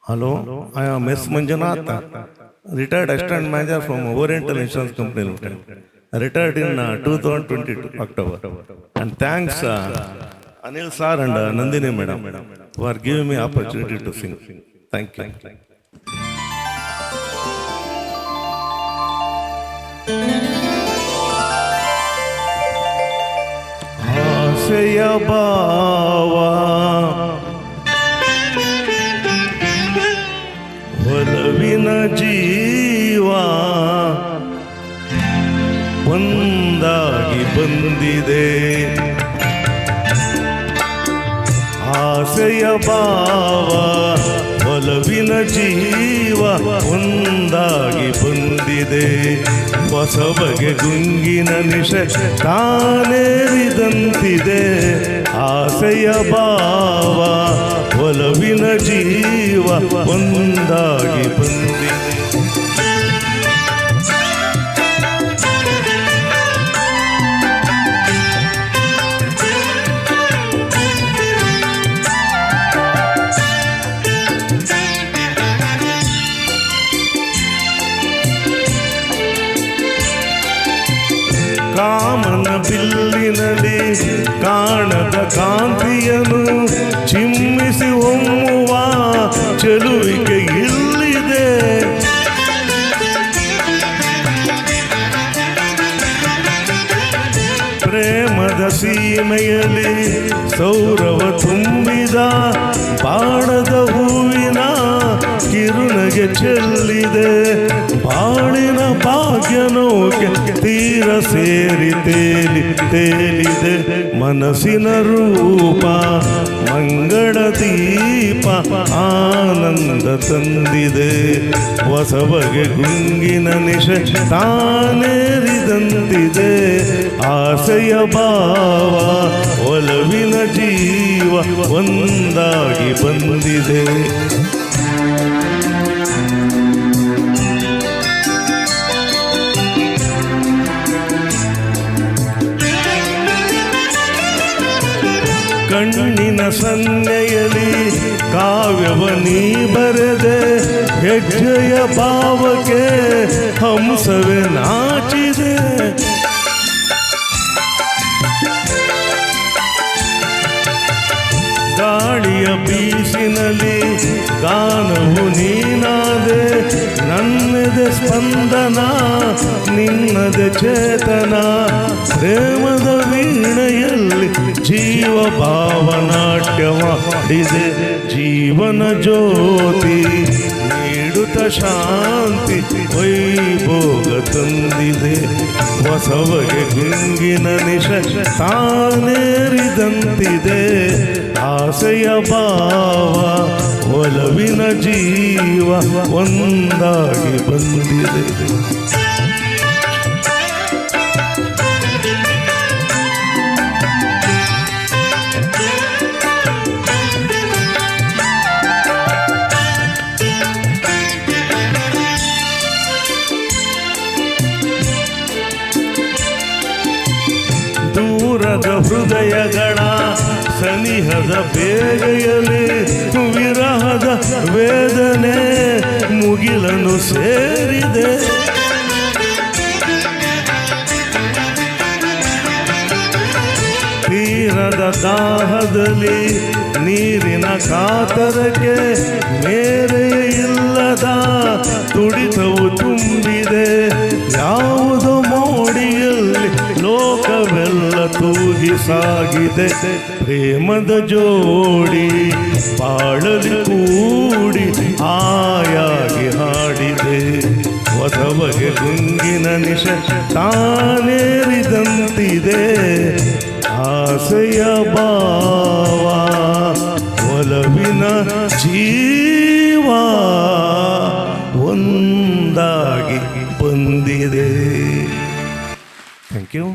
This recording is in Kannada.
Hello, I am S. Manjunath, retired assistant manager from Oriental Insurance Company Limited. Retired in 2022 October. And thanks Anil sir and Nandini madam for giving me opportunity to sing. Thank you. ಆಸೆಯ ಭಾವ ಒಲವಿನ ಜೀವ ಒಂದಾಗಿ ಬಂದಿದೆ. ಆಸೆಯ ಭಾವ ಒಲವಿನ ಜೀವ ಒಂದಾಗಿ ಬಂದಿದೆ. ಹೊಸ ಬಗೆ ಗುಂಗಿನ ನಿಶ ತಾನೇರಿದಂತಿದೆ. ಆಸೆಯ ಭಾವ ಒಲವಿನ ಜೀವ ಒಂದಾಗಿ ಬಂದಿದೆ. ಕಾಮನ ಬಿಲ್ಲಿನಲ್ಲಿ ಕಾಣದ ಕಾಂತಿಯನ್ನು ಚಿಮ್ಮಿಸಿ ಹೊಮ್ಮುವ ಚೆಲುವಿಗೆ ಇಲ್ಲಿದೆ. ಪ್ರೇಮದ ಸೀಮೆಯಲ್ಲಿ ಸೌರವ ತುಂಬಿದ ಬಾಣದ ಹೂವಿನ ಕಿರುನಗೆ ಚೆಲ್ಲಿದೆ. ಬಾಳಿನ ಭಾಗ್ಯನೋಕೆ ತೀರ ಸೇರಿ ತೇಲಿದೆ. ಮನಸ್ಸಿನ ರೂಪ ಮಂಗಳ ದೀಪ ಆನಂದ ತಂದಿದೆ. ಹೊಸ ಬಗೆ ಗುಂಗಿನ ನಿಶ ತಾನೇರಿದಂತಿದೆ. ಆಸೆಯ ಭಾವ ಒಲವಿನ ಜೀವ ಒಂದಾಗಿ ಬಂದಿದೆ. ಕಣ್ಣಿನ ಸನ್ನೆಯಲ್ಲಿ ಕಾವ್ಯವ ನೀ ಬರೆದೆ. ಹೆಜ್ಜೆಯ ಭಾವಕ್ಕೆ ಹಂಸವೇ ನಾಚಿದೆ. ಗಾಳಿಯ ಬೀಸಿನಲ್ಲಿ ಗಾನವು ನೀನಾದೆ. ನನ್ನದೆ ಸ್ಪಂದನ ನಿನ್ನದೆ ಚೇತನ. ಪ್ರೇಮದ ವೀಣೆಯಲ್ಲಿ ಜೀವ ಭಾವನಾಟ್ಯವಾಡಿದೆ. ಜೀವನ ಜ್ಯೋತಿ ನೀಡುತ್ತ ಶಾಂತಿ ವೈಭೋಗ ತಂದಿದೆ. ಹೊಸ ಬಗೆ ಗುಂಗಿನ ನಿಶ ತಾನೇರಿದಂತಿದೆ. ಆಸೆಯ ಭಾವ ಒಲವಿನ ಜೀವ ಒಂದಾಗಿ ಬಂದಿದೆ. ದೂರದ ಹೃದಯಗಳ ಸನಿಹದ ಬೇಗೆಯಲ್ಲಿ ವಿರಹದ ವೇದನೆ ಮುಗಿಲನ್ನು ಸೇರಿದೆ. ತೀರದ ದಾಹದಲ್ಲಿ ನೀರಿನ ಕಾತರಕ್ಕೆ ಮೇರೆ ಇಲ್ಲದ ತುಡಿತವು ತುಂಬಿದೆ. ಯಾವುದೋ ಮೋಡಿಯಲ್ಲಿ ಲೋಕವೆಲ್ಲ ತೂಗಿ ಸಾಗಿದೆ. ಪ್ರೇಮದ ಜೋಡಿ ಬಾಳಲಿ ಕೂಡಿ ಆಯಾಗಿ ಹಾಡಿದೆ. ಹೊಸ ಬಗೆ ಗುಂಗಿನ ನಿಶ ತಾನೇರಿದಂತಿದೆ. ಆಸೆಯ ಭಾವ ಒಲವಿನ ಜೀವ ಒಂದಾಗಿ ಬಂದಿದೆ. Thank you.